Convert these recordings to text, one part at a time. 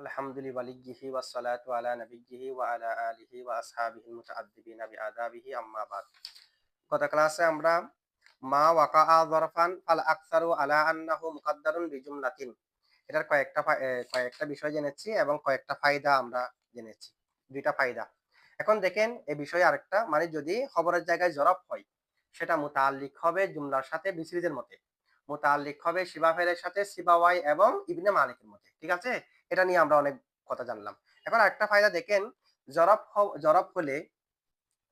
আলহামদুলিল্লাহি ওয়াসসালাতু আলা নাবিয়্যিহি ওয়া আলা আলিহি ওয়া আসহাবিহিল মুতাআদ্দিবিনা বিআদাবিহি আম্মা বাদ। গত ক্লাসে আমরা মা ওয়াকাআ যরফান ফাল আকসারু আলা আন্নাহু মুকাদ্দারুন বিজুমলাতিন এটার কয়েকটা বিষয় জেনেছি এবং কয়েকটা ফায়দা আমরা জেনেছি। দুইটা ফায়দা। এখন দেখেন এই বিষয়ে আরেকটা মানে যদি খবরের জায়গায় জরফ হয় সেটা মুতাআল্লিক হবে জুমলার সাথে বিসরিজের মতে। মুতাআল্লিক হবে শিবা ফেলের সাথে সিবাওয়াই এবং ইবনে মালিকের মতে। ঠিক আছে? এটা নিয়ে আমরা অনেক কথা জানলাম। এখন আরেকটা ফায়দা দেখেন জরফ হলে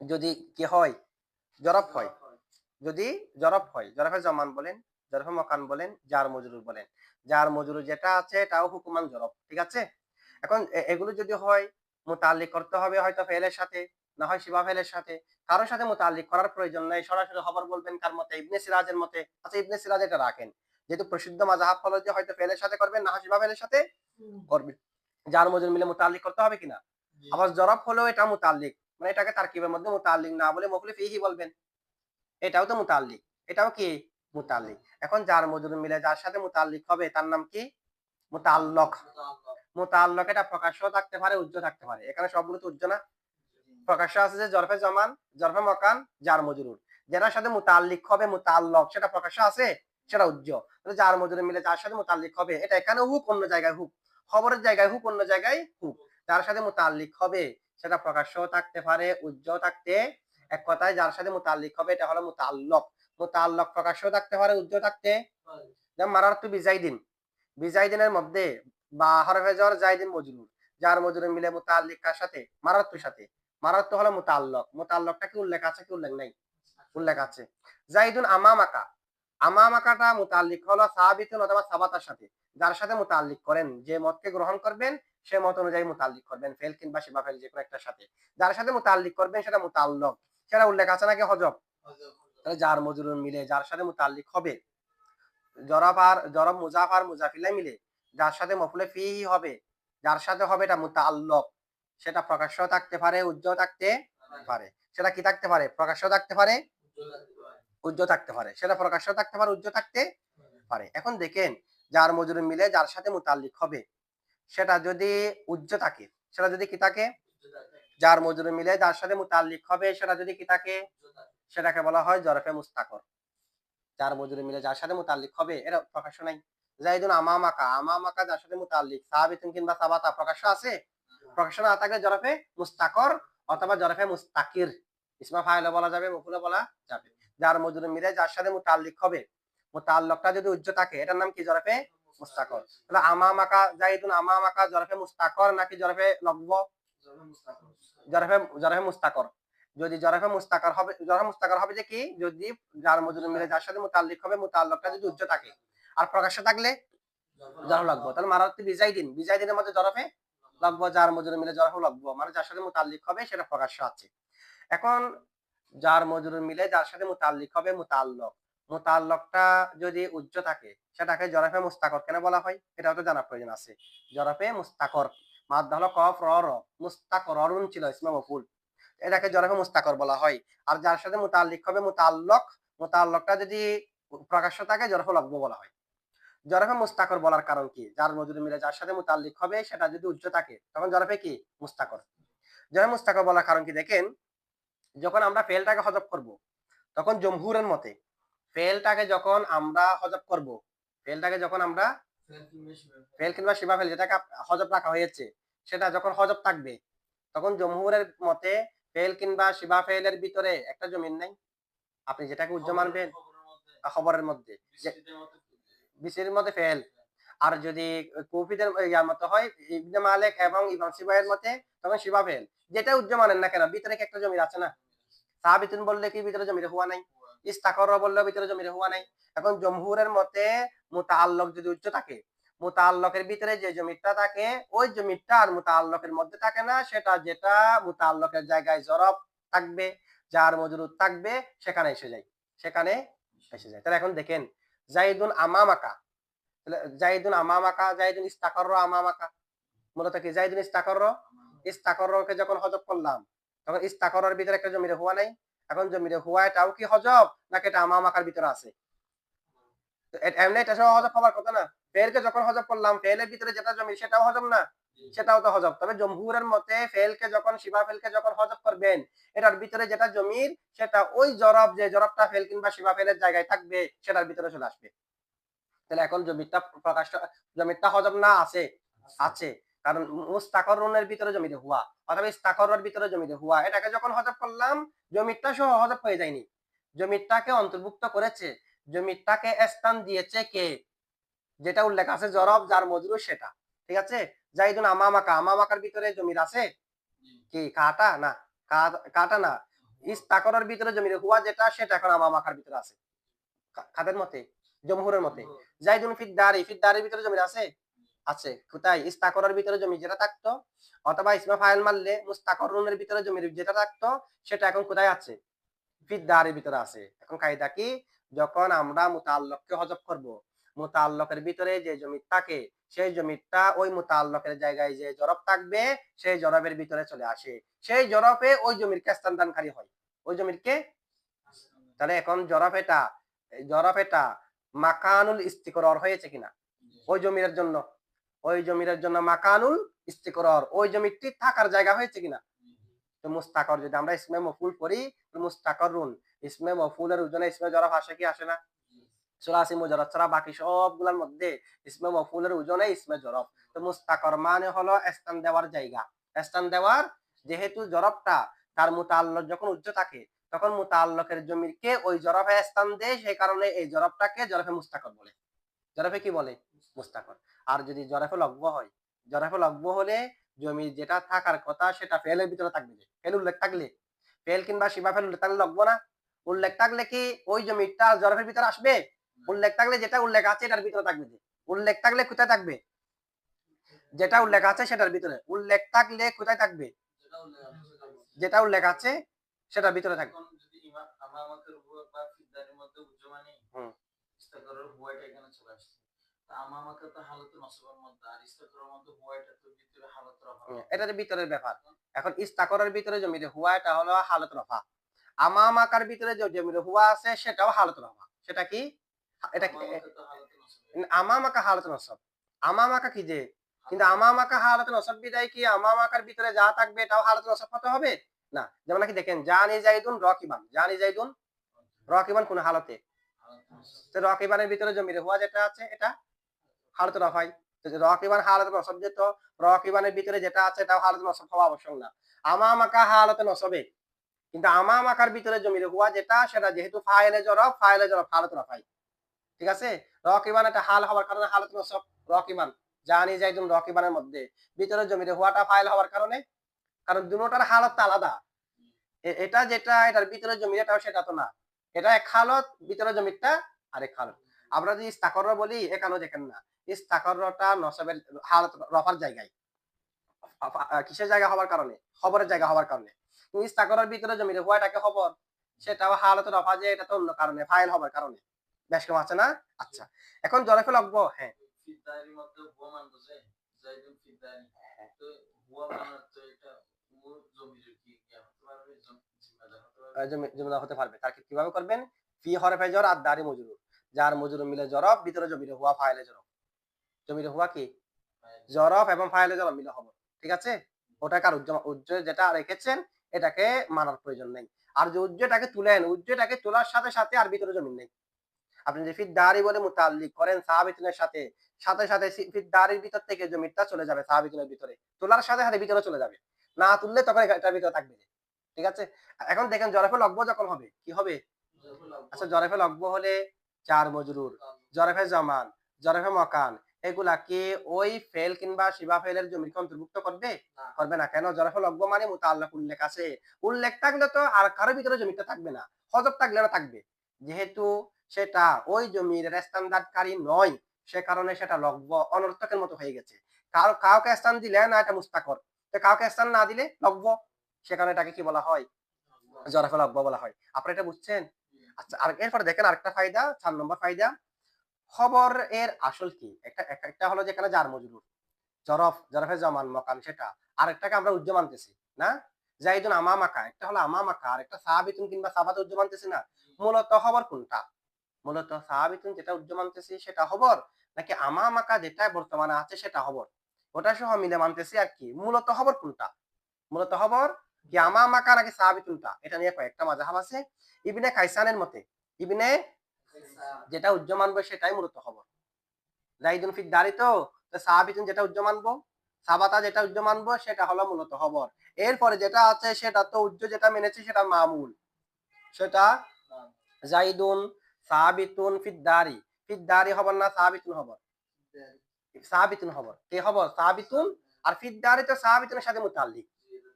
যদি কি হয়? জরফ হয়। যদি জরফ হয়, জরফে জমান বলেন, জরফে মকান বলেন, জার মজরুর বলেন। জার মজরুর যেটা আছে এটাও হুকুমান জরফ। ঠিক আছে? এখন এগুলো যদি হয় মুতাআল্লিক করতে হবে হয়তো ফেলের সাথে, না হয় শিবা ফেলের সাথে। কারো সাথে মুতাআল্লিক করার প্রয়োজন নাই। সরাসরি খবর বলবেন কার মতে? ইবনে সিরাজের মতে। আচ্ছা ইবনে সিরাজ এটা রাখেন। যেহেতু প্রসিদ্ধ মাযহাব হলো যে হয়তো ফেলের সাথে করবেন, না হয় শিবা ফেলের সাথে করবেন। জার মজরুর মিলে মুতাআল্লিক করতে হবে কিনা? আবার জরফ হলেও এটা মুতাআল্লিক। মানে এটাকে তারকিবের মধ্যে মুতাআল্লিক না বলে মখলুফ ফিহি বলবেন। এটাও তো মুতাআল্লিক। এটাও কি? মুতাআল্লিক। এখন যার মজরুর মিলে যার সাথে মুতাআল্লিক হবে তার নাম কি? মুতাআল্লক। মুতাআল্লক এটা প্রকাশ্য থাকতে পারে, উজ্জ থাকতে পারে। এখানে সবগুলো তো উজ্জ না? প্রকাশ্য আছে যে জরফে জমান, জরফে মকান, জার মজরুর। যেটার সাথে মুতাআল্লিক হবে মুতাআল্লক সেটা প্রকাশ্য আছে, সেটা উজ্জ। তাহলে জার মজরুর মিলে যার সাথে মুতাআল্লিক হবে এটা এখানে হুক, অন্য জায়গায় হুক। খবরের জায়গায় হুক, অন্য জায়গায় হুক। যার সাথে মুতাআল্লিক হবে সেটা প্রকাশ্যও থাকতে পারে, উজ্জও থাকতে। এক কথায় যার সাথে মুতাআল্লিক হবে এটা হলো মুতাআল্লক। মুতাআল্লক প্রকাশ্যও থাকতে পারে, উজ্জও থাকতে। যেমন মারারতু বিজাইদিন। বিজাইদিনের মধ্যে বা হরফে জর জাইদিন মজরুর। যার মজরুর মিলে মুতাআল্লিক কার সাথে? মারারতুর সাথে। মারাত্তু হলো মুতাআল্লক। মুতাআল্লকটা কি উল্লেখ আছে কি উল্লেখ নাই? উল্লেখ আছে। জাইদুন আমামাকা। আমামাকাটা মুতাআল্লিক হলো সাবিতুন অথবা সাবাতার সাথে। যার সাথে মুতাআল্লিক করেন, যে মতকে গ্রহণ করবেন সে মত অনুযায়ী মুতাআল্লিক করবেন। ফেল কিংবা শিবা ফেল যে কোনো একটার সাথে। যার সাথে মুতাআল্লিক করবেন সেটা মুতাআল্লক। সেটা উল্লেখ আছে নাকি হজব? তাহলে যার মজরুর মিলে যার সাথে মুতাআল্লিক হবে, জরব মুজাফ আর মুজাফিলাই মিলে যার সাথে মফুলে ফিহি হবে, যার সাথে হবে এটা মুতাআল্লক। সেটা প্রকাশ্য থাকতে পারে, উজ্জ্ব থাকতে পারে। সেটা কি থাকতে পারে? প্রকাশ্য থাকতে পারে, উজ্জ্ব থাকতে পারে। সেটা প্রকাশ্য থাকতে পারে, উজ্জ্ব থাকতে পারে। এখন দেখেন যার মজরুর মিলে যার সাথে মুতাআল্লিক হবে সেটা যদি উজ্জ্ব থাকে, সেটা যদি কি থাকে? যার মজরুর মিলে যার সাথে মুতাআল্লিক হবে সেটা যদি কি থাকে? সেটাকে বলা হয় জরফে মুস্তাকর। যার মজুরি মিলে যার সাথে মুতাআল্লিক হবে এটা প্রকাশ্য নাই। জাইদুন আমামাকা। আমামাকা যার সাথে মুতাআল্লিক। সাবিতুন কিংবা সাবাতা প্রকাশ্য আছে? প্রকাশ্য না থাকলে জরফে মুস্তাকর অথবা জরফে মুস্তাকির। ইসমা ফাইলও বলা যাবে, মফুলও বলা যাবে। যার মজুরি মিলে যার সাথে মুতাআল্লিক হবে, মুতাআল্লকটা যদি উজ্জ্ব থাকে এটার নাম কি? জরফে মুস্তাকর। তাহলে আমামাকা জাইদুন আমামাকা জরফে মুস্তাকর নাকি জরফে লগ্ব? জরফে মুস্তাকর। যদি জরফে মুস্তাকর হবে, জরফে মুস্তাকর হবে যে কি? যদি যার মজরুর মিলে যার সাথে মুতাআল্লিক হবে মুতাআল্লকটা যদি উজ্জ্ব থাকে। আর প্রকাশ্য থাকলে জরফ লাগবে। তাহলে মারাত্তি বিজাইদিন, বিজাইদিনের মধ্যে জরফে লাগবে, যার মজরুর মিলে জরফ লাগবে। মানে যার সাথে মুতাআল্লিক হবে সেটা প্রকাশ্য আছে। এখন যার মজরুর মিলে যার সাথে মুতাআল্লিক হবে মুতাআল্লক। মুতাআল্লকটা যদি উজ্জ্ব থাকে সেটাকে জরফে মুস্তাকর কেন বলা হয়? এটাও তো জানার প্রয়োজন আছে। জরফে মুস্তাকর মাদ্দা হলো কফ র র, মুস্তাকররুন ছিল ইসমে মফুল। এটাকে জরফে মুস্তাকর বলা হয়। আর যার সাথে মুতাআল্লিক হবে মুতাআল্লক, মুতাআল্লকটা যদি প্রকাশ্য থাকে জরফে লগ্ব বলা হয়। জরফে মুস্তাকর বলার কারণ কি? যার মজরুর মিলে যার সাথে মুতাআল্লিক হবে সেটা যদি উজ্জ্ব থাকে তখন জরফে কি? মুস্তাকর। জরফে মুস্তাকর বলার কারণ কি? দেখেন যখন আমরা ফেলটাকে হজব করব তখন জমহুরের মতে ফেলটাকে যখন আমরা হজব করব, ফেলটাকে যখন আমরা ফেল কিংবা শিবা ফেল যেটাকে হজব রাখা হয়েছে সেটা যখন হজব থাকবে তখন জমহুরের মতে ফেল কিংবা শিবা ফেলের ভিতরে একটা জমিন নাই। আপনি যেটাকে উজ্জ্ব মানবেন খবরের মধ্যে বিসির মধ্যে ফেল। আর যদি কুফিদের ইয়ার মতো হয় ইবনে মালিক এবং ইমাম সিবাইয়ের মতে তখন শিবা ফেল। যেটা উজ্জ্ব মানেন না কেন ভিতরে কি একটা জমির আছে না? সাহাবিতুন বললে কি ভিতরে জমির হুয়া নাই? ইস্তাকর বললে ভিতরে জমির হুয়া নাই? এখন জমহুরের মতে মুতাআল্লক যদি উচ্চ থাকে, মুতাআল্লকের ভিতরে যে জমিটা থাকে ওই জমিটা আর মুতাআল্লকের মধ্যে থাকে না, সেটা যেটা মুতাআল্লকের জায়গায় জরব থাকবে, যার মজরুর থাকবে সেখানে এসে যায়, সেখানে এসে যায়। তাহলে এখন দেখেন জাইদুন আমামাকা, তাহলে জাইদুন আমামাকা, জাইদুন ইস্তাকর আমামাকা, মূলত কি জাইদুন ইস্তাকর, ইস্তাকরকে যখন হজব করলাম তখন ইস্তাকরের ভিতরে একটা জমিরে হুয়া নাই। এখন জমিরে হুয়া এটাও কি হজব নাকি এটা আমামাকার ভিতরে আছে? এমনি এটা সহ হজব হওয়ার কথা না। ফেলকে যখন হজব করলাম ফেলের ভিতরে যেটা জমি সেটাও হজব না? সেটাও তো হজব। তবে জমহুরের মতে ফেলকে যখন শিবা ফেলকে যখন হজব করবেন, এটার ভিতরে যেটা জমির সেটা ওই জরব, যে জরবটা ফেল কিংবা শিবা ফেলের জায়গায় থাকবে সেটার ভিতরে চলে আসবে। তাহলে এখন জমিরটা হজব না আছে? আছে। কারণ মুস্তাকরুনের ভিতরে জমিতে হুয়া, অথবা ইস্তাকরর ভিতরে জমিতে হুয়া, এটাকে যখন হজব করলাম জমিরটা সহ হজব হয়ে যায়নি, জমিরটাকে অন্তর্ভুক্ত করেছে, জমিরটাকে স্থান দিয়েছে কে? যেটা উল্লেখ আছে জরব যার মজরুর সেটা। ঠিক আছে? জাইদুন আমামাকা, আমামাকার ভিতরে জমির আছে কি? কাটা না, কাটা না, ইস্তাকরর ভিতরে জমির হুয়া যেটা সেটা এখন আমামাকার ভিতরে আছে। কাদের মতে? জমহুরের মতে। জাইদুন ফিদ্দারি, ফিদ্দারির ভিতরে জমির আছে? আছে। কোথায়? ইস্তাকরের ভিতরে জমি যেটা থাকতো, অথবা ইসমা ফাইল মারলে মুস্তাকরুনের ভিতরে জমির যেটা থাকতো সেটা এখন কোথায় আছে? ফিদ্দারির ভিতরে আছে। এখন কায়দা কি? যখন আমরা মুতাআল্লিককে হযফ করব, মুতাআল্লিকের ভিতরে যে জমি থাকে সেই জমিটা ওই মুতাআল্লিকের জায়গায় যে জরব থাকবে সেই জরবের ভিতরে চলে আসে, সেই জরবে ওই জমিরকে স্থানদানকারী হয়, ওই জমিরকে। তাহলে এখন জরফেটা মাকানুল ইস্তিকরর হয়েছে কিনা ওই জমির জন্য? ওই জমির জন্য মাকানুল ইস্তিকরর, ওই জমিটি থাকার জায়গা হয়েছে কিনা? তো মুস্তাকর যদি আমরা ইসমে মফুল করি, মুস্তাকরুন, ইসমে মফুলের ওজনে ইসমে জরফ আসে কি আসে না? সুলাসি মুজাররদ ছাড়া বাকি সবগুলোর মধ্যে ইসমে মফুলের ওজনে ইসমে জরফ। তো মুস্তাকর মানে হলো স্থান দেওয়ার জায়গা, স্থান দেওয়ার। যেহেতু জরফটা তার মুতাআল্লিক যখন উজ্জ থাকে তখন মুতাআল্লিকের জমিরকে ওই জরফে স্থান দেয়, সেই কারণে এই জরফটাকে জরফে মুস্তাকর বলে। জরফে কি বলে? মুস্তাকর। আর যদি জরফে লগ্ব হয়, জরফে লগ্ব হলে জমির যেটা থাকার কথা সেটা ফেলের ভিতরে থাকবে, যে ফেল উল্লেখ থাকলে, ফেল কিংবা শিবা ফেল উল্লেখ থাকলে লগ্ব না? উল্লেখ থাকলে কি ওই জমিটা জরফের ভিতরে আসবে? উল্লেখ থাকলে যেটা উল্লেখ আছে এটার ভিতরে থাকবে, যে উল্লেখ থাকলে কোথায় থাকবে? যেটা উল্লেখ আছে সেটার ভিতরে। উল্লেখ থাকলে কোথায় থাকবে? যেটা উল্লেখ আছে সেটার ভিতরে থাকবে। এটা তো ভিতরের ব্যাপার। এখন ইস্তাকরের ভিতরে জমিতে হুয়া, এটা হলো হালত রফা। আমামাকার ভিতরে যে জমিতে হুয়া আছে সেটাও হালত রফা। সেটা কি? এটা কি? আমামাকা হালত নসব। আমামাকা কি যে? কিন্তু আমামাকা হালত নসব বিদায় কি আমামাকার ভিতরে যা থাকবে এটাও হালত নসব হতে হবে না? যেমন নাকি দেখেন জানি জাইদুন রকিবান, জানি জাইদুন রকিবান কোন হালতে? তো রকিবানের ভিতরে জমিতে হুয়া যেটা আছে এটা হালত রফাই। রকিবান হালত নসব, যেত রকিবানের ভিতরে যেটা আছে এটাও হালত নসব হওয়া আবশ্যক না। আমামাকা হালতে নসবে, কিন্তু আমামাকার ভিতরে জমির হুয়া যেটা সেটা যেহেতু ফাইলে জরফ, ফাইলে জরফ হালত রফাই। ঠিক আছে? রকিবান এটা হাল হওয়ার কারণে হালত নসব রকিবান, জানি জাইদুন রকিবানের মধ্যে ভিতরে জমির হুয়াটা ফাইল হওয়ার কারণে, কারণ দুটোটার হালত আলাদা। এটা যেটা এটার ভিতরে জমির এটাও সেটা তো না, এটা এক হালত, ভিতরে জমিরটা আরেক হালত। আমরা যদি ইস্তাকর বলি এখানেও দেখেন না, ইস্তাকরটা নসবের হালত রফার জায়গায়, কিসের জায়গা হওয়ার কারণে? খবরের জায়গা হওয়ার কারণে। ইস্তাকরের ভিতরে জমির হুয়াটাকে খবর, সেটাও হালত রফা, যে এটা তো অন্য কারণে ফাইল হওয়ার কারণে। বেশ কম আছে না? আচ্ছা, এখন জরফে লাগব। হ্যাঁ, ফিদ্দারির মধ্যে হুয়া মান বোঝে, জাইদুন ফিদ্দারি, তো হুয়া মানার তো এটা জমির কি হতে পারবে, জিম্মাদার হতে পারবে। তার কিভাবে করবেন? ফি হরফে জর আর দারি মজরুর, যার মজরুর মিলে জরফ, ভিতরে জমির হুয়া ফাইলে জরফ, জমির হুয়া কি জরফ এবং ফাইলে জরফ মিলে হবে। ঠিক আছে? ওটাকে আর উজ্জ যেটা রেখেছেন এটাকে মানার প্রয়োজন নেই। আর যে উজ্জটাকে তুলেন, উজ্জটাকে তোলার সাথে সাথে আর ভিতরে জমিন নেই। আপনি যে ফিদ্দারি বলে মুতাল্লিক করেন সাহাবিতুনের সাথে, সাথে সাথে ফিদ্দারির ভিতর থেকে জমিটা চলে যাবে সাহাবিতুনের ভিতরে, তোলার সাথে সাথে ভিতরে চলে যাবে। না তুললে তখন এটার ভিতরে থাকবে। ঠিক আছে? এখন দেখেন জরফে লগ্ব যখন হবে কি হবে? আচ্ছা, জরফে লগ্ব হলে চার মজরুর, জরফে জমান, জরফে মকান, এগুলা কি ওই ফেল কিংবা শিবা ফেলের জমিকে অন্তর্ভুক্ত করবে? করবে না। কেন? জরফে লগ্ব মানে মুতাআল্লিক উল্লেখ আছে, উল্লেখ থাকলে তো আর কারো ভিতরে জমিটা থাকবে না, হযফ থাকলে না থাকবে। যেহেতু সেটা ওই জমির স্থানদানকারী নয় সে কারণে সেটা লগ্ব অনর্থকের মতো হয়ে গেছে। কাউকে স্থান দিলে না এটা মুস্তাকর, তো কাউকে স্থান না দিলে লগ্ব, সে কারণে এটাকে কি বলা হয়? জরফে লগ্ব বলা হয়। আপনারা এটা বুঝছেন? আচ্ছা, আর এরপর দেখেন আরেকটা ফায়দা, 4 নম্বর ফায়দা, খবর এর আসল কি? একটা হলো যেখানে জার মজরুর, জরফে জমান মকান সেটা, আরেকটাকে আমরা উজ্জ মানতেছি না? জাইদুন আমামাকা, একটা হলো আমামাকা আর একটা সাহাবিতুন কিংবা সাবাত উজ্জ মানতেছি না। মূলত খবর কোনটা? মূলত সাহাবিতুন যেটা উজ্জ মানতেছি সেটা খবর, নাকি আমামাকা যেটা বর্তমানে আছে সেটা খবর? ওটা সহ মিলে মানতেছি আর কি মূলত খবর কোনটা, মূলত খবর কি আমা মাকা নাকি সাহাবিতুনটা, এটা নিয়ে কয়েকটা মাযহাব আছে। ইবনে কাইসানের মতে ইবনে যেটা উজ্জ মানবে সেটাই মূলত খবর। জাইদুন ফিদ দারি তো সাহাবিতুন যেটা উজ্জ মানবো, সাবাতা যেটা উজ্জ মানবো সেটা হলো মূলত খবর। এরপরে যেটা আছে সেটা তো উজ্জ যেটা মেনেছি সেটা মামুল, সেটা জাইদুন সাহাবিতুন ফিদ দারি খবর না সাহাবিতুন খবর, সাহাবিতুন খবর কে খবর সাহাবিতুন, আর ফিদ দারি তো সাহাবিতুনের সাথে মুতাল্লিক,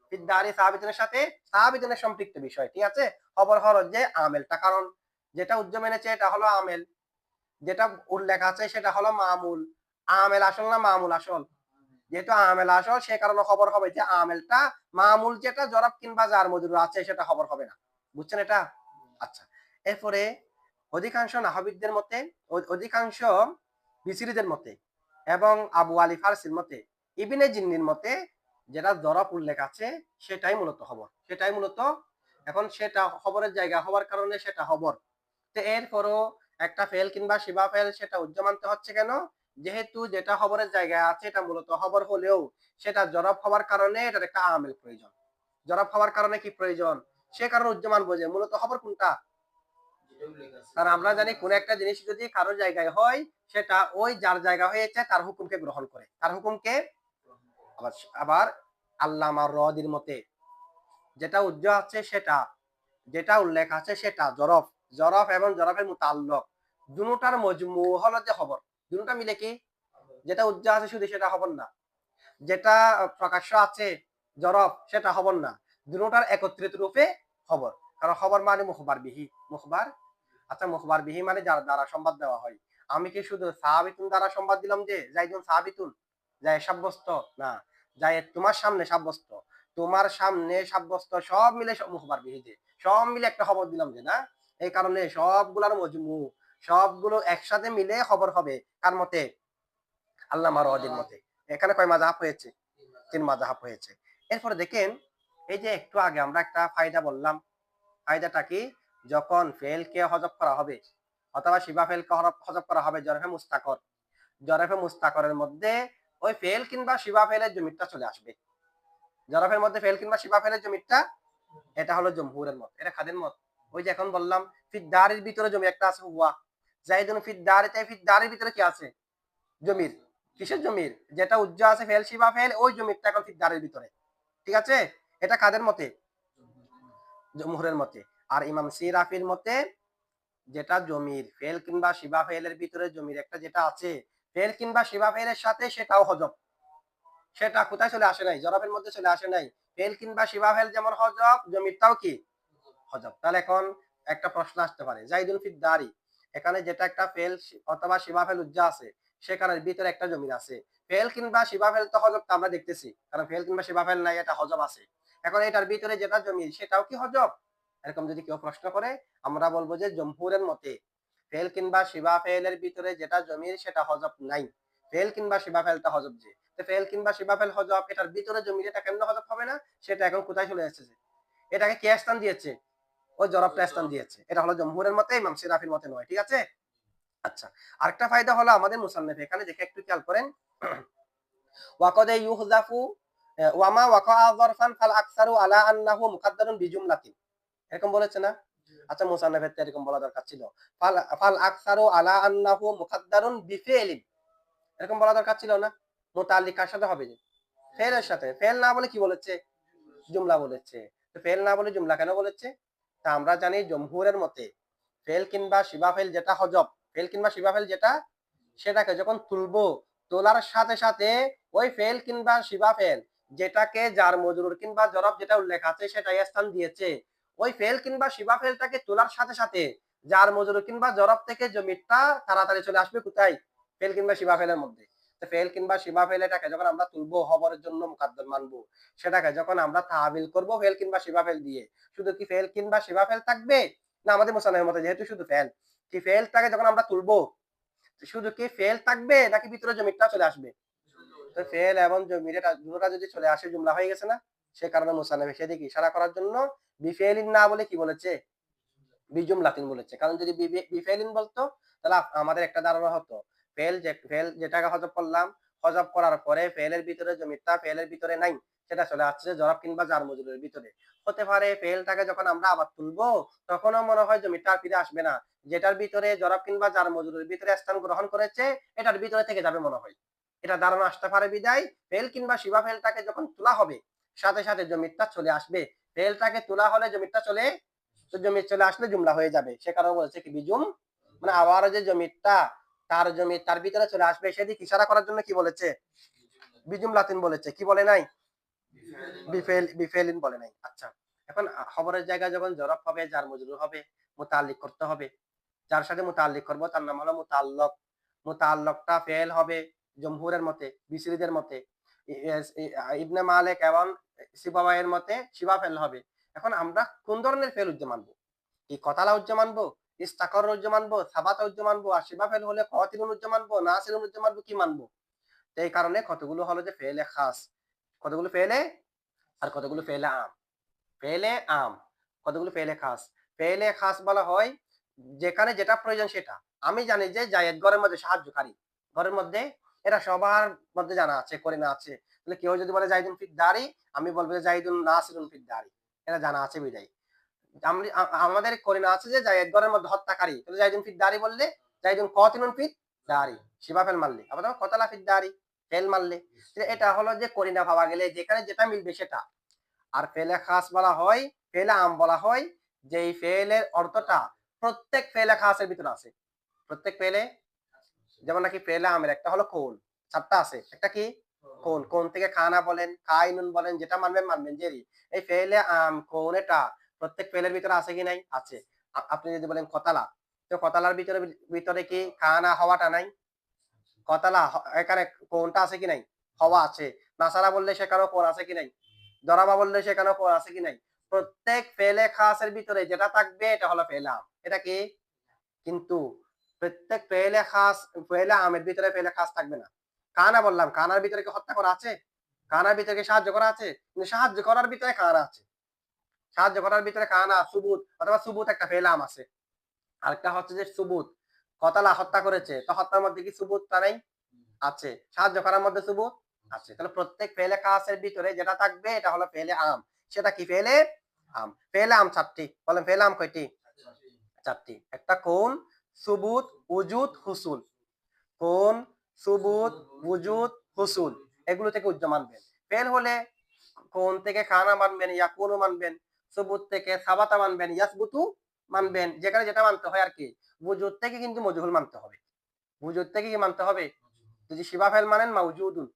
ফিদ দারি সাহাবিতুনের সাথে সাহাবিতুনের সম্পৃক্ত বিষয়, ঠিক আছে। খবর হলো যে আমেলটা, কারণ যেটা উজ্জ মেনেছে এটা হলো আমেল, যেটা উল্লেখ আছে সেটা হলো মামুল। আমেল আসল না মামুল আসল, যেহেতু আমেল আসল সে কারণে খবর হবে যে আমেলটা, মামুল যেটা জরাব কিংবা জার মজরুর আছে সেটা খবর হবে না, বুঝছেন এটা। আচ্ছা, এরপরে অধিকাংশ নাহবিদদের মতে, অধিকাংশ বিসিরিদের মতে এবং আবু আলী ফারসির মতে, ইবনে জিন্নির মতে যেটা জরাব উল্লেখ আছে সেটাই মূলত খবর, সেটাই মূলত। এখন সেটা খবরের জায়গা হওয়ার কারণে সেটা খবর। তো এরপরও একটা ফেল কিংবা শিবা ফেল সেটা উজ্জ মানতে হচ্ছে কেন, যেহেতু যেটা খবরের জায়গায় আছে এটা মূলত খবর হলেও সেটা জরাব হওয়ার কারণে এটার একটা আমেল প্রয়োজন। জরাব হওয়ার কারণে কি প্রয়োজন, সে কারণে উজ্জ মানবো যে মূলত খবর কোনটা। কারণ আমরা জানি কোন একটা জিনিস যদি কারো জায়গায় হয় সেটা ওই যার জায়গা হয়েছে তার হুকুমকে গ্রহণ করে, তার হুকুমকে। আবার আবার আল্লামা রদির মতে যেটা উজ্জ আছে সেটা, যেটা উল্লেখ আছে সেটা জরফ, জরফ এবং জরফের মুতাল্লক দুটার মজমু হলো যে খবর, দুটা মিলে কি যেটা উজ্জ আছে শুধু সেটা খবর না, যেটা প্রকাশ্য আছে জরফ সেটা খবর না, দুটার একত্রিত রূপে খবর। কারণ খবর মানে মুখবার বিহি, মুখবার। আচ্ছা, মুখবার বিহি মানে যার দ্বারা সংবাদ দেওয়া হয়। আমি কি শুধু সাহাবিতুন দ্বারা সংবাদ দিলাম যে জাইদুন সাহাবিতুন, যাই সাব্যস্ত না, যাই তোমার সামনে সাব্যস্ত, তোমার সামনে সাব্যস্ত সব মিলে সব মুখবার বিহি, যে সব মিলে একটা খবর দিলাম যে না, এই কারণে সবগুলার মজমু, সবগুলো একসাথে মিলে খবর হবে কার মতে, আল্লামা রওয়াদির মতে। এখানে কয় মাযহাব হয়েছে, 3 মাযহাব হয়েছে। এরপরে দেখেন, এই যে একটু আগে আমরা একটা ফায়দা বললাম, ফায়দাটা কি, যখন ফেলকে হযফ করা হবে অথবা শিবা ফেলকে হযফ করা হবে জরফে মুস্তাকর, জরফে মুস্তাকরের মধ্যে ওই ফেল কিংবা শিবা ফেলের জমিরটা চলে আসবে। জরফের মধ্যে ফেল কিংবা শিবা ফেলের জমিরটা, এটা হলো জমহুরের মত, এটা কাদের মত, ওই যে এখন বললাম ফিদ দারির ভিতরে জমি একটা আছে হুয়া, জাইদুন ফিদ দারিতে, ফিদ দারির ভিতরে কি আছে জমির, কিসের জমির, যেটা উজ্জ আছে ফেল শিবা ফেল ওই জমিরটা এখন ফিদ দারির ভিতরে, ঠিক আছে। এটা কাদের মতে, জমহুরের মতে। আর ইমাম সিরাফির মতে যেটা জমির ফেল কিংবা শিবা ফেলের ভিতরে জমির একটা যেটা আছে ফেল কিংবা শিবা ফেলের সাথে সেটাও হজব, সেটা কোথায় চলে আসে নাই, জরাফের মধ্যে চলে আসে নাই। ফেল কিংবা শিবা ফেল যেমন হজব, জমিরটাও কি হজব। তাহলে এখন একটা প্রশ্ন আসতে পারে, জাইদুল ফিদ দারি, এখানে যেটা একটা ফেল অথবা শিবা ফেল উজ্জা আছে সেখানের ভিতরে একটা জমির আছে, ফেল কিংবা শিবা ফেল তো হজব আমরা দেখতেছি, কারণ ফেল কিংবা শিবা ফেল নাই, এটা হজব আছে। এখন এটার ভিতরে যেটা জমির সেটাও কি হজব, এরকম যদি কেউ প্রশ্ন করে আমরা বলবো যে জমহুরের মতে ফেল কিংবা শিবা ফেলের ভিতরে যেটা জমির সেটা হজব নাই, ফেল কিংবা শিবা ফেলটা হজব। যে ফেল কিংবা শিবা ফেল হজব, এটার ভিতরে জমির, এটা কেমন হজব হবে না, সেটা এখন কোথায় চলে এসেছে, এটাকে কে স্থান দিয়েছে, ওই জরাবটা স্থান দিয়েছে। এটা হলো জমহুরের মতে, ইমাম সিরাফির মতে নয়, ঠিক আছে। আচ্ছা, আরেকটা ফায়দা হলো আমাদের মুসান্নিফ এখানে দেখে একটু খেয়াল করেন, ওয়াকাদে ইউহযাফু ওয়ামা ওয়াকা যারফান ফাল আকসারু আলা আন্নাহু মুকাদ্দারুন বিজুমলাতিন, এরকম বলেছে না। আচ্ছা, মুসান্নিফের এরকম বলা দরকার ছিল, ফাল ফাল আকসারু আলা আন্নাহু মুকাদ্দারুন বিফিলিন, এরকম বলা দরকার ছিল না। মুতাআল্লিক কার সাথে হবে, যে ফেলের সাথে, ফেল না বলে কি বলেছে, জুমলা বলেছে। তো ফেল না বলে জুমলা কেন বলেছে, তা আমরা জানি জমহুরের মতে ফেল কিংবা শিবা ফেল যেটা হজব, ফেল কিংবা শিবা ফেল যেটা, সেটাকে যখন তুলবো তোলার সাথে সাথে ওই ফেল কিংবা শিবা ফেল যেটাকে যার মজরুর কিংবা জরব যেটা উল্লেখ আছে সেটা স্থান দিয়েছে, ওই ফেল কিংবা শিবা ফেলটাকে তোলার সাথে সাথে যার মজরুর কিংবা জরব থেকে জমিটা তাড়াতাড়ি চলে আসবে কোথায়, ফেল কিংবা শিবা ফেলের মধ্যে। ফেল কিংবা শিবা ফেল এটাকে যখন আমরা তুলবো খবরের জন্য মুকাদ্দার মানবো, সেটাকে যখন আমরা তাহবিল করবো ফেল কিংবা শিবা ফেল দিয়ে, শুধু কি ফেল কিংবা শিবা ফেল থাকবে না, আমাদের মুসান্নিফের মতে যেহেতু শুধু ফেল, কি ফেলটাকে যখন আমরা তুলবো শুধু কি ফেল থাকবে নাকি ভিতরে জমিটা চলে আসবে, তো ফেল এবং জমির এটা দুটোটা যদি চলে আসে জুমলা হয়ে গেছে না। সে কারণে মুসান্নিফ সেদিকে ইশারা করার জন্য বিফেলিন না বলে কি বলেছে, বিজুমলাতিন বলেছে। কারণ যদি বিফেলিন বলতো তাহলে আমাদের একটা ধারণা হতো ফেল যেটাকে হজব করলাম হযফ করার পরে ফেলের ভিতরে জমিরটা ফেলের ভিতরে নাই, সেটা চলে আসছে জরফ কিংবা জার মজরুরের ভিতরে। হতে পারে ফেলটাকে যখন আমরা আবার তুলবো তখনও মনে হয় জমিরটা আর ফিরে আসবে না, যেটার ভিতরে জরফ কিংবা জার মজরুরের ভিতরে স্থান গ্রহণ করেছে এটার ভিতরে থেকে যাবে মনে হয়। এটা ধারণা আসতে পারে বিদায় ফেল কিংবা শিবা ফেলটাকে যখন তোলা হবে সাথে সাথে জমিরটা চলে আসবে। ফেলটাকে তোলা হলে জমিরটা জমির চলে আসলে জুমলা হয়ে যাবে। সে কারণে বলছে কি বিজুম, মানে আবারও যে জমিরটা তার ভিতরে চলে আসবে সেদিক ইশারা করার জন্য কি বলেছে? বিজুমলাতিন বলেছে, কি বলে নাই? বিফেলিন বলে নাই। আচ্ছা, এখন খবরের জায়গায় যখন জরফ হবে যার মজরুর হবে মুতাআল্লিক করতে হবে। যার সাথে মুতাআল্লিক করব তার নাম হলো মুতাআল্লাক। মুতাআল্লাকটা ফেল হবে জমহুরের মতে, বিসরিদের মতে, ইবনে মালিক এবং সিবাওয়াইয়ের মতে শিবা ফেল হবে। এখন আমরা কোন ধরনের ফেল উজ্জ মানবো? কি কতালা উজ্জ মানবো, ইস্তাকর উজ্জ মানবো, সাবাতা উজ্জ মানবো, আর শিবা ফেল হলে কতিলুন উজ্জ মানবো, নাসিরুন উজ্জ মানবো, কি মানবো? তো এই কারণে কতগুলো হলো যে ফেলে খাস, কতগুলো ফেলে আর কতগুলো ফেলে আম। ফেলে আম, কতগুলো ফেলে খাস। ফেলে খাস বলা হয় যেখানে যেটা প্রয়োজন সেটা। আমি জানি যে জায়েদ ঘরের মধ্যে সাহায্যকারী, ঘরের মধ্যে এটা সবার মধ্যে জানা আছে, করে না আছে। তাহলে কেউ যদি বলে জাইদুন ফিদ দাঁড়ি, আমি বলবো যে জাইদুন নাসিরুন ফিদ দাঁড়ি, এটা জানা আছে বিদায়। আমাদের করে না আছে যে জায়েদ ঘরের মধ্যে হত্যাকারী, তাহলে জাইদুন ফিদ দাঁড়ি বললে জাইদুন কতিলুন ফিদ দাঁড়ি, শিবা ফেল মারলে, আবার কতলা ফিদ দাঁড়ি ফেল মারলে। এটা হলো যে করিনা পাওয়া গেলে যেখানে যেটা মিলবে সেটা। আর ফেলে খাস বলা হয়, ফেলে আম বলা হয় যে ফেলের অর্থটা প্রত্যেক ফেলে খাসের ভিতরে আছে। প্রত্যেক ফেলে, যেমন নাকি ফেলে আমের একটা হলো কোন, চারটা আছে, একটা কি কোন, কোন থেকে খানা বলেন, কাইনুন বলেন, যেটা মানবেন মানবেন জেরি। এই ফেলে আম কোন এটা প্রত্যেক ফেলের ভিতরে আছে কি নাই? আছে। আপনি যদি বলেন কতালা, তো কতালার ভিতরে ভিতরে কি খানা হওয়াটা নাই? কতালা এখানে কোনটা আছে কি নাই? হওয়া আছে। নাসারা বললে সেখানেও কোন আছে কি নাই? দরাবা বললে সেখানেও কোন আছে কি নাই? প্রত্যেক ফেলে খাসের ভিতরে যেটা থাকবে এটা হলো ফেলে আম। এটা কি? কিন্তু প্রত্যেক ফেলে খাস, ফেলে আমের ভিতরে ফেলে খাস থাকবে না। কানা বললাম, কানার ভিতরে কি হত্যা করা আছে? কানার ভিতরে কি সাহায্য করা আছে? কিন্তু সাহায্য করার ভিতরে কানা আছে। সাহায্য করার ভিতরে কানা সুবুত অথবা সুবুত একটা ফেলে আম আছে। আরেকটা হচ্ছে যে সুবুত, কতালা হত্যা করেছে, তো হত্যার মধ্যে কি সুবুতটা নেই? আছে। সাহায্য করার মধ্যে সুবুত আছে। তাহলে প্রত্যেক ফেলে খাসের ভিতরে যেটা থাকবে এটা হলো ফেলে আম। সেটা কি? ফেলে আম। ফেলে আম চারটি, বলেন ফেলে আম কয়টি? চারটি। একটা কোন, সুবুত, উজুদ, হুসুল। কোন, সুবুত, উজুদ, হুসুল, এগুলো থেকে উজ্জ মানবেন। ফেল হলে কোন থেকে খানা মানবেন, ইয়াকুনু মানবেন। সুবুত থেকে সাবাতা মানবেন, ইয়াসবুতু মানবেন, যেখানে যেটা মানতে হয় আর কি। উজুদ থেকে কিন্তু মজহুল মানতে হবে। উজুদ থেকে কি মানতে হবে? যদি শিবা ফেল মানেন মাউজুদুন,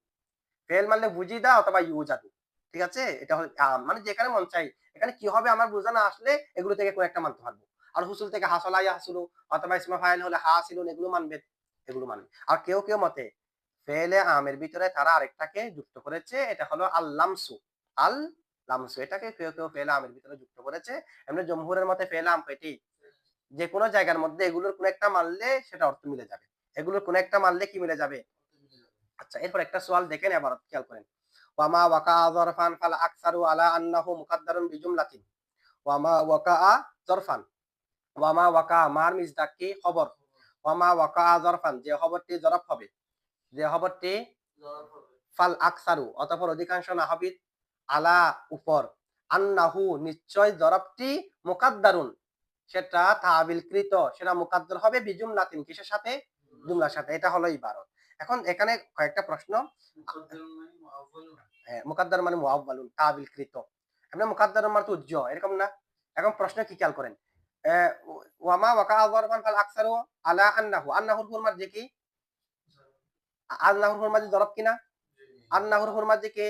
ফেল মানলে বুজিদা অথবা ইউজাদু। ঠিক আছে? এটা হলো মানে যেখানে মন চাই, এখানে কি হবে আমার বোঝা না আসলে এগুলো থেকে কোন একটা মানতে পারবো। আর হুসুল থেকে হাসলা ইয়াহসুলু অথবা ইসমা ফাইল হলে হাসিলুন, এগুলো মানবেন, এগুলো মানবে। আর কেউ কেউ মতে ফেলে আমের ভিতরে তারা আরেকটাকে যুক্ত করেছে, এটা হলো আল লামসু। আল লামসু, এটাকে কেউ কেউ ফেলে আমের ভিতরে যুক্ত করেছে। এমনি জমহুরের মতে ফেলে আম কয়টি? যে কোনো জায়গার মধ্যে এগুলোর কোন একটা মানলে সেটা অর্থ মিলে যাবে। এগুলোর কোন একটা মানলে কি মিলে যাবে? আচ্ছা, এরপর একটা সোয়াল দেখেন, এবার খেয়াল করেন। ওয়ামা ওয়াকা যরফান ফাল আকসারু আলা আন্নাহু মুকাদ্দারুন বিজুমলাতিন। ওয়ামা ওয়াকা যরফান, ওয়ামা ওয়াকা মার মিজদাক কি? খবর। ওয়ামা ওয়াকা যরফান, যে খবরটি জরফ হবে, যে খবরটি ফাল আকসারু অতঃপর অধিকাংশ নাহবিদ, আলা উপর, আন্নাহু নিশ্চয় জরফটি, মুকাদ্দারুন সেটা তাবিলকৃত, সেটা মুকাদ্দার হবে বিজুমলাতিন কিসের সাথে? জুমলার সাথে। এটা হলো ইবারত। এখন এখানে কয়েকটা প্রশ্ন। হ্যাঁ, মুকাদ্দার মানে মুআওয়ালুন, তাবিলকৃত। এমনি মুকাদ্দার মানে তো উজ্জ, এরকম না? এখন প্রশ্ন কি খেয়াল করেন। ওয়ামা ওয়াকা যরফান ফাল আকসারু আলা আন্নাহু, আন্নাহুর হুরমার যে কি? আল্লাহর হুরমার যে জরফ কিনা? আন্নাহুর হুরমার যে কি?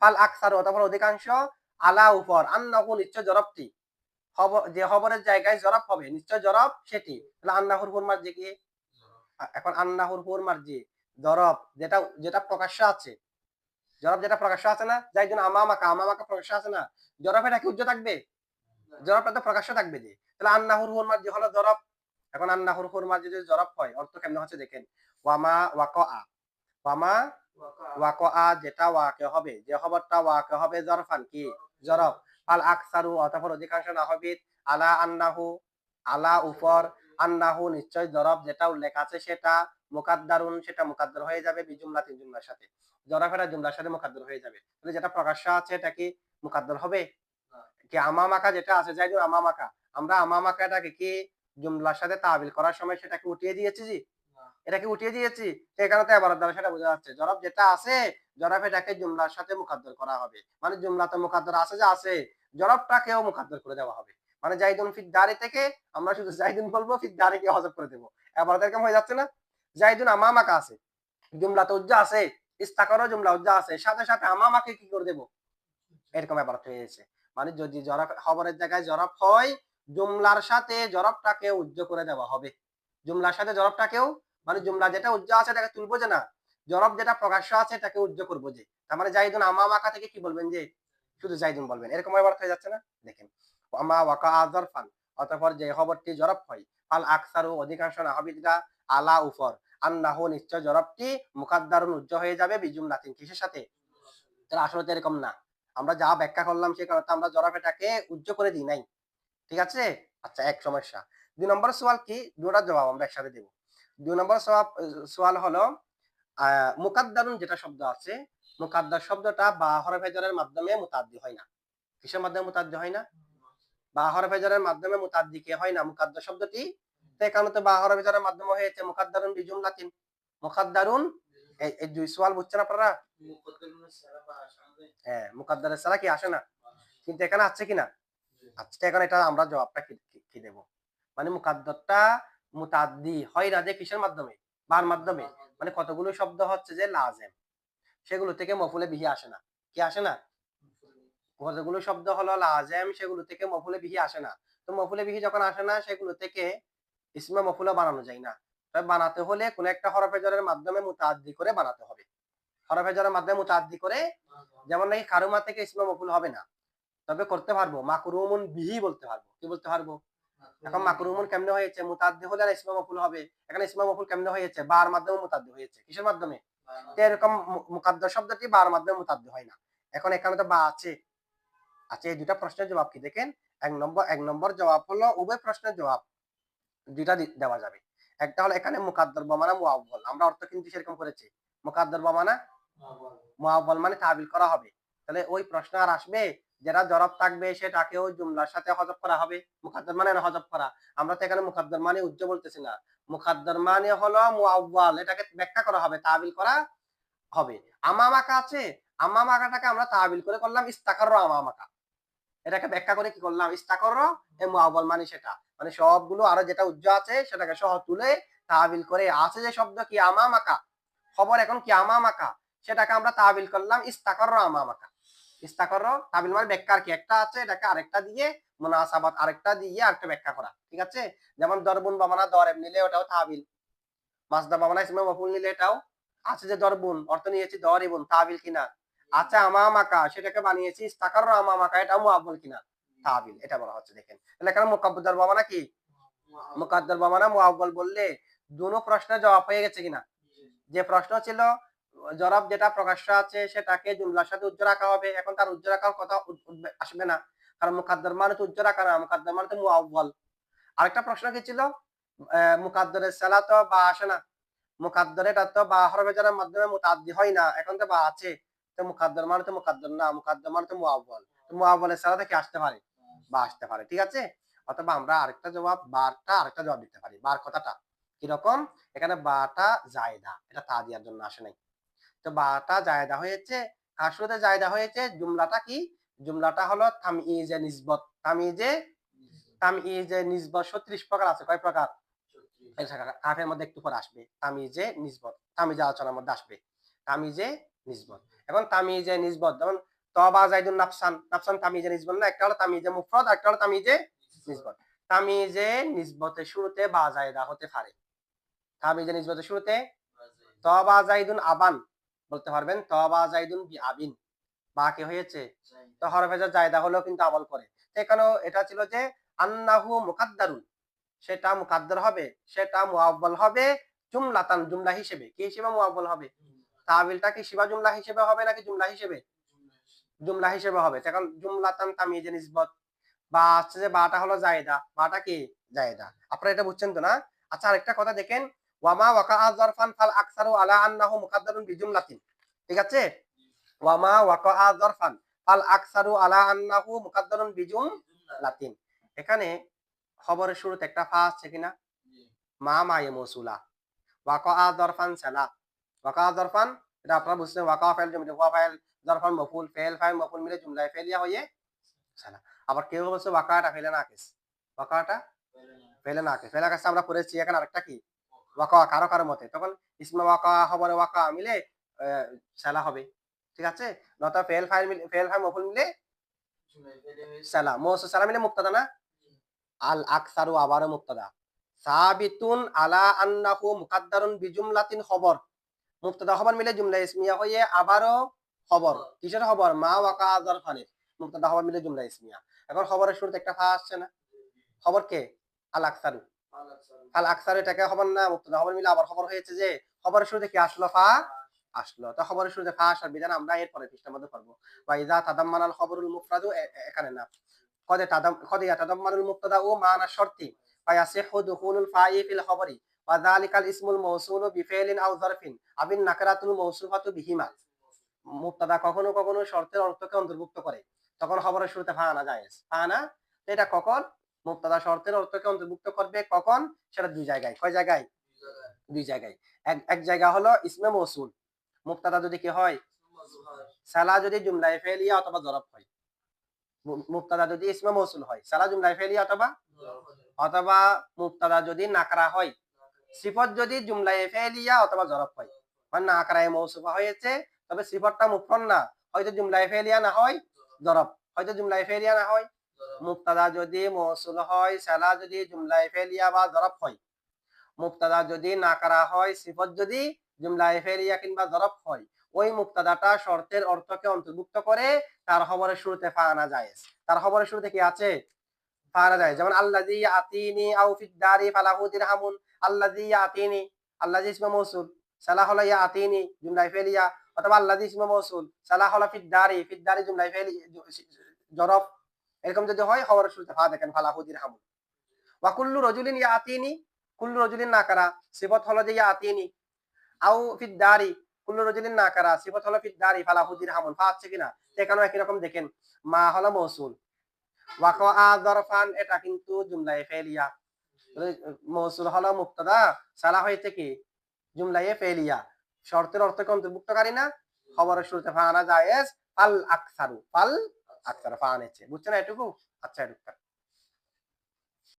ফাল আকসারু অথবা অধিকাংশ, আলা উপর, আন্নাহু নিশ্চয় জরফটি, খবর যে খবরের জায়গায় জরফ হবে নিশ্চয় জরফ সেটি। তাহলে আন্নাহুর হুরমার যে কি? এখন আন্নাহুর হুরমার যে জরফ, যেটা যেটা প্রকাশ্য আছে, জরফ যেটা প্রকাশ্য আছে না, যাই জন্য আমামাকা, আমামাকা প্রকাশ্য আছে না, জরফ এটা কি উজ্জ থাকবে? জরফটা তো প্রকাশ্য থাকবে যে। তাহলে আন্নাহুর হুরমার যে হলো জরফ। এখন আন্নাহুর হুরমার যদি জরফ হয় অর্থ কেমন হচ্ছে দেখেন। ওয়ামা ওয়াকা, ওয়ামা ওয়াকা যেটা ওয়াকে হবে, যে খবরটা ওয়াকে হবে জরফান কি? জরফ। ফাল আকসারু অতঃপর অধিকাংশ নাহবিদ, আলা আন্নাহু আলা উপর, আন্নাহু নিশ্চয় জরব যেটা উল্লেখ আছে সেটা মুকাদ্দারুন সেটা মুকাদ্দার হয়ে যাবে বিজুমলাতিন জুমলার সাথে। জরব এটা জুমলার সাথে মুকাদ্দার হয়ে যাবে। তাহলে যেটা প্রকাশ্য আছে এটা কি মুকাদ্দার হবে? কি আমামাকা যেটা আছে জাইদুন আমামাকা, আমরা আমামাকাটাকে কি জুমলার সাথে তাবিল করার সময় সেটাকে উঠিয়ে দিয়েছি জি? এটাকে উঠিয়ে দিয়েছি। তো এখানে তো এবারের দ্বারা সেটা বোঝা যাচ্ছে। জরব যেটা আছে জরব এটাকে জুমলার সাথে মুকাদ্দার করা হবে। মানে জুমলাতে মুকাদ্দার আছে যে আছে, জরবটাকেও মুকাদ্দার করে দেওয়া হবে। মানে জাইদুন ফিদ দারি থেকে আমরা শুধু জাইদুন বলবো, ফিদ দারিকে হযফ করে দেব। এবারে এরকম হয়ে যাচ্ছে না? জাইদুন আমামাকা আছে। জুমলাতে উজ্জা আছে, ইস্তাকারও জুমলা উজ্জা আছে। সাথে সাথে আমামাকে কি করে দেব? এরকম এবারত হয়ে গেছে। মানে যদি জরব খবরের জায়গায় জরব হয়, জুমলার সাথে জরবটাকে উজ্জ করে দেওয়া হবে। জুমলার সাথে জরবটাকেও, মানে জুমলা যেটা উজ্জ আছে এটাকে তুলবো যে না, জরব যেটা প্রকাশ্য আছে এটাকে উজ্জ করবো যে। তার মানে জাইদুন আমামাকা থেকে কি বলবেন যে শুধু জাইদুন বলবেন। এরকম এবারত হয়ে যাচ্ছে না? দেখেন, আমা ওয়াকা যরফান, অতঃপর যে খবরটি জরব হয়, ফাল আকসারু অধিকাংশ নাহবিদরা আলা উপর, আন্নাহু নিশ্চয় জরবটি মুকাদ্দারুন উজ্জ হয়ে যাবে বিজুমলাতিন কিসের সাথে? তাহলে আসলে তো এরকম না। আমরা যা ব্যাখ্যা করলাম সেই কারণে আমরা জরব এটাকে উজ্জ করে দিই নাই। ঠিক আছে? আচ্ছা, এক সমস্যা। ২ নম্বর সওয়াল কি? দুটোর জবাব আমরা একসাথে দেব। ২ নম্বর সওয়াল হলো মুকাদ্দারুন যেটা শব্দ আছে, মুকাদ্দার শব্দটা বা হরফে জারের মাধ্যমে মুতাদ্দি হয় না। কিসের মাধ্যমে মুতাদ্দি হয় না? বা হরফে জারের মাধ্যমে মুতাদ্দি কে হয় না মুকাদ্দার শব্দটি। তো এখানে তো বা হরফে জারের মাধ্যমে হয়েছে মুকাদ্দারুন বিজুমলাতিন। মুকাদ্দারুন এই ২ সওয়াল বুঝছেন আপনারা? হ্যাঁ, মুকাদ্দারের ছাড়া কি আসে না? কিন্তু এখানে আছে কিনা? আচ্ছা, এখন এটা আমরা জবাবটা কি দেব? মানে মুকাদ্দারটা মুতাদ্দি হয় না যে কিসের মাধ্যমে? বার মাধ্যমে। মানে কতগুলো শব্দ হচ্ছে যে লাজেম, সেগুলো থেকে মফুলে বিহি আসে না। কি আসে না? কতগুলো শব্দ হলো লাজেম, সেগুলো থেকে মফুলে বিহি আসে না। তো মফুলে বিহি যখন আসে না সেগুলো থেকে ইসমে মফুলা বানানো যায় না। তবে বানাতে হলে কোন একটা হরফে জারের মাধ্যমে মুতাআদ্দি করে বানাতে হবে। হরফে জারের মাধ্যমে মুতাআদ্দি করে, যেমন নাকি কারুমা থেকে ইসমে মফুল হবে না। তবে করতে পারবো, মাকরুমুন বিহি বলতে পারবো। কি বলতে পারবো? এখন মাকরুমুন কেমনে হয়েছে? মুতাআদ্দি হলে আর ইসমে মফুল হবে। এখানে ইসমে মফুল কেমনে হয়েছে? বার মাধ্যমে মুতাআদ্দি হয়েছে। কিসের মাধ্যমে? তো এরকম মুকাদ্দার শব্দটি বার মাধ্যমে মুতাআদ্দি হয় না। এখন এখানে তো বা আছে। আচ্ছা, এই দুটা প্রশ্নের জবাব কি দেখেন? এক নম্বর জবাব হলো উভয় প্রশ্নের জবাব দুইটা দেওয়া যাবে। একটা হলো এখানে মুকাদ্দার বমানা মুআওয়াল, আমরা অর্থ কিন্তু সেরকম করেছি। মুকাদ্দার বমানা মুআওয়াল মানে তাবিল করা হবে। তাহলে ওই প্রশ্ন আর আসবে যেটা জরব থাকবে সেটাকেও জুমলার সাথে হযফ করা হবে। মুকাদ্দার মানে না হযফ করা। আমরা তো এখানে মুকাদ্দার মানে উজ্জ বলতেছি না। মুকাদ্দার মানে হলো মুআওয়াল, এটাকে ব্যাখ্যা করা হবে, তাবিল করা হবে। আমামাকা আছে, আমামাকাটাকে আমরা তাবিল করে করলাম ইস্তাকার আমামাকা। এটাকে ব্যাখ্যা করে কি করলাম? ইস্তাকর এ মুআওয়াল মানে সেটা। মানে সবগুলো আরো যেটা উজ্জ আছে সেটাকে সহ তুলে তাবিল করে আছে যে শব্দ কি আমামাকা, খবর এখন কি আমামাকা, সেটাকে আমরা তাবিল করলাম ইস্তাকর আমামাকা। ইস্তাকর তাবিল মানে ব্যাখ্যার কি একটা আছে, এটাকে আরেকটা দিয়ে মুনাসাবাত আরেকটা দিয়ে আরেকটা ব্যাখ্যা করা। ঠিক আছে? যেমন দরবুন বামানা দরেব নিলে ওটাও তাবিল, মাসদার বামানা ইসমে মফুল নিলে এটাও আছে যে দরবুন অর্থ নিয়েছি দরিবুন, তাবিল কিনা? আচ্ছা, আমামাকা সেটাকে বানিয়েছি ইস্তাকার আমামাকা, এটা মুআব্বাল কিনা? তাবিল। এটা বলা হচ্ছে। দেখেন, তাহলে এখানে মুকাদ্দার বামানা কি? মুকাদ্দার বামানা মুআব্বাল বললে দুটো প্রশ্নের জবাব হয়ে গেছে কিনা? যে প্রশ্ন ছিল জরাব যেটা প্রকাশ্য আছে সেটাকে জুমলার সাথে উজ্জ রাখা হবে, এখন তার উজ্জ রাখার কথা আসবে না, কারণ মুকাদ্দার মানে তো উজ্জ রাখা না, মুকাদ্দার মানে তো মুআব্বাল। আরেকটা প্রশ্ন কি ছিল? মুকাদ্দারের সালা তো বা আসে না, মুকাদ্দার এটা তো বা হরফে জারের মাধ্যমে মুতাআদ্দি হয় না, এখন তো বা আছে। তো মুকাদ্দার মানে তো মুকাদ্দার না, মুকাদ্দার মানে তো মুআব্বাল। তো মুআব্বালের সালা থেকে আসতে পারে, বা আসতে পারে। ঠিক আছে? অথবা আমরা আরেকটা জবাব, বারটা আরেকটা জবাব দিতে পারি। বার কথাটা কিরকম? এখানে বাটা জায়দা, এটা তা দেওয়ার জন্য আসে নাই। তো বাটা জায়দা হয়েছে, কার শুরুতে জায়দা হয়েছে? জুমলাটা কি? জুমলাটা হলো তামইজে নিসবত। তামইজে নিসবত ৩৬ প্রকার আছে। কয় প্রকার? কাফের মধ্যে একটু পরে আসবে তামিজে নিসবত, তামিজে আলোচনার মধ্যে আসবে তামিজে নিসবত। এখন তামিজে নিসবত যেমন তবা জাইদুন নাফসান, নাফসান তামিজে নিসবত না, একটা হলো তামিজে মুফরদ, একটা হলো তামিজে নিসবত। তামিজে নিসবতের শুরুতে বা জায়দা হতে পারে। তামিজে নিসবতের শুরুতে তবা জাইদুন আবান বলতে পারবেন, তবা জাইদুন বি আবিন, বা কে হয়েছে? তো হরফে জায়দা হলেও কিন্তু আমল করে। এখানেও এটা ছিল যে আন্নাহু মুকাদ্দারুন, সেটা মুকাদ্দার হবে, সেটা মুআব্বাল হবে জুমলাতান, জুমলা হিসেবে। কি হিসেবে মুআব্বাল হবে? তাবিলটা কি শিবা জুমলা হিসেবে হবে নাকি জুমলা হিসেবে? জুমলা হিসেবে হবে। এখন জুমলাতান তামিজে নিসবত, বা হচ্ছে যে বাটা হলো জায়েদা, বাটা কি জায়েদা। আপনারা এটা বুঝছেন তো না? আচ্ছা আরেকটা কথা দেখেন, ওয়ামা ওয়াকাআ যারফান ফাল আকসারু আলা আন্নাহু মুকাদ্দারুন বিজুমলাতিন। ঠিক আছে? ওয়ামা ওয়াকাআ যারফান ফাল আকসারু আলা আন্নাহু মুকাদ্দারুন বিজুমলাতিন। এখানে খবরের শুরুতে একটা ফা আছে কিনা? মা মায়ে মৌসুলা। ওয়াকাআ যারফান সালা। ওয়াকাআ যারফান এটা আপনারা বুঝছেন, ওয়াকাআ ফাইল জমিতে ওয়া ফাইল যারফান মফউল ফাইল ফাইল মফউল মিলে জুমলায় ফেলিয়া হয়ে সালা। আবার কেউ বলছে ওয়াকাটা ফেলে নাকিস। ওয়াকাটা ফেলে নাকিস। ফেলে নাকিস আমরা পড়েছি, এখানে আরেকটা কি? ওয়াকা কারো কারো মতে। তখন ইসমে ওয়াকা খবরে ওয়াকা মিলে সালা হবে। ঠিক আছে? নয়তো ফেল ফাইল মিলে ফেল ফাইল মফউল মিলে সালা। মৌসুল সালা মিলে মুক্তাদা না? আল আকসারু আবারও মুক্তাদা। সাবিতুন আলা আন্নাহু মুকাদ্দারুন বিজুমলাতিন খবর। মুক্তাদা খবর মিলে জুমলা ইসমিয়া হয়ে আবারও খবর। কিসের খবর? মা ওয়াকা যারফানের। মুক্তাদা খবর মিলে জুমলা ইসমিয়া। এখন খবরের শুরুতে একটা ফা আসছে না? খবর কে? আল আকসারু। আল আকসারু এটাকে খবর না, মুক্তাদা খবর মিলে আবার খবর হয়েছে যে খবরের শুরুতে কি আসলো? ফা আসলো। তো খবরের শুরুতে ফা আসার বিধান আমরা এরপরে পৃষ্ঠার মধ্যে পড়বো। ওয়া ইযা তাদাম্মানাল খবরুল মুফরাদু, এখানে না। কদ ইয়াতাদাম্মানুল মুক্তাদা ও মানা শর্তি ওয়া ইয়াসিহু দুখুলুল ফাই ফিল খবরি ওয়া যালিকাল ইসমুল মাওসুলু বিফি'লিন আও যারফিন আবিন নাকরাতুল মাওসুফাতু বিহিমা। মুক্তাদা কখনো কখনো শর্তের অর্থকে অন্তর্ভুক্ত করে, তখন খবরের শুরুতে ফা আনা জায়েজ। ফা আনা এটা কখন? মুক্তাদা শর্তের অর্থকে অন্তর্ভুক্ত করবে কখন? সেটা দুই জায়গায়। কয় জায়গায়? দুই জায়গায়। এক জায়গা হলো ইসমে মৌসুল, মুক্তাদা যদি কি হয়? সালা যদি জুমলায়ে ফেলিয়া অথবা জরফ হয়। মুক্তাদা যদি ইসমে মৌসুল হয়, সালা জুমলায়ে ফেলিয়া অথবা মুক্তাদা যদি নাকরা হয়, সিফত যদি জুমলায়ে ফেলিয়া অথবা জরফ হয়। মানে নাকরায়ে মৌসুফা হয়েছে, তবে সিফতটা মুফরদ না, হয়তো জুমলায়ে ফেলিয়া না হয় জরফ, হয়তো জুমলায়ে ফেলিয়া না হয়। মুক্তাদা যদি মৌসুল হয়, সালা যদি জুমলায়ে ফেলিয়া বা জরফ হয়। মুক্তাদা যদি নাকরা হয়, সিফত যদি জুমলায়ে ফেলিয়া কিংবা জরফ হয়, ওই মুক্তাদাটা শর্তের অর্থকে অন্তর্ভুক্ত করে তার খবরের শুরুতে ফা আনা জায়েজ। তার খবরের শুরুতে কি আছে? ফা আনা জায়েজ। যেমন আল্লাযী ইয়াতিনি আও ফিদ দারি ফালাহু দিরহামুন। আল্লাযী ইয়াতিনি, আল্লাযী ইসমে মৌসুল, সালা হলো ইয়াতিনি জুমলায়ে ফেলিয়া, অথবা আল্লাযী ইসমে মৌসুল, সালা হলো ফিদ দারি জুমলায়ে ফেলি জরফ। এরকম যদি হয় খবরের শুরুতে ফা দেখেন, ফালাহু দিরহামুন। ওয়া কুল্লু রাজুলিন ইয়াতিনি, কুল্লু রাজুলিন নাকারা, সিফত হলো যে ইয়াতিনি। আও ফিদ দারি, কুল্লু রাজুলিন নাকারা, সিফত হলো ফিদ দারি ফালাহু দিরহামুন। ফা আছে কিনা? এখানেও একই রকম দেখেন, মা হলো মৌসুল, ওয়াকাআ যারফান এটা কিন্তু জুমলায়ে ফেলিয়া। মৌসুল হলো মুক্তাদা, সালা হয়েছে কি? জুমলায়ে ফেলিয়া। শর্তের অর্থকে অন্তর্ভুক্তকারী না, খবরের শুরুতে ফা আনা জায়েজ। ফাল আকসারু, ফাল আকসারু ফা আনেছে। বুঝছেন এটুকু? আচ্ছা এটুকু।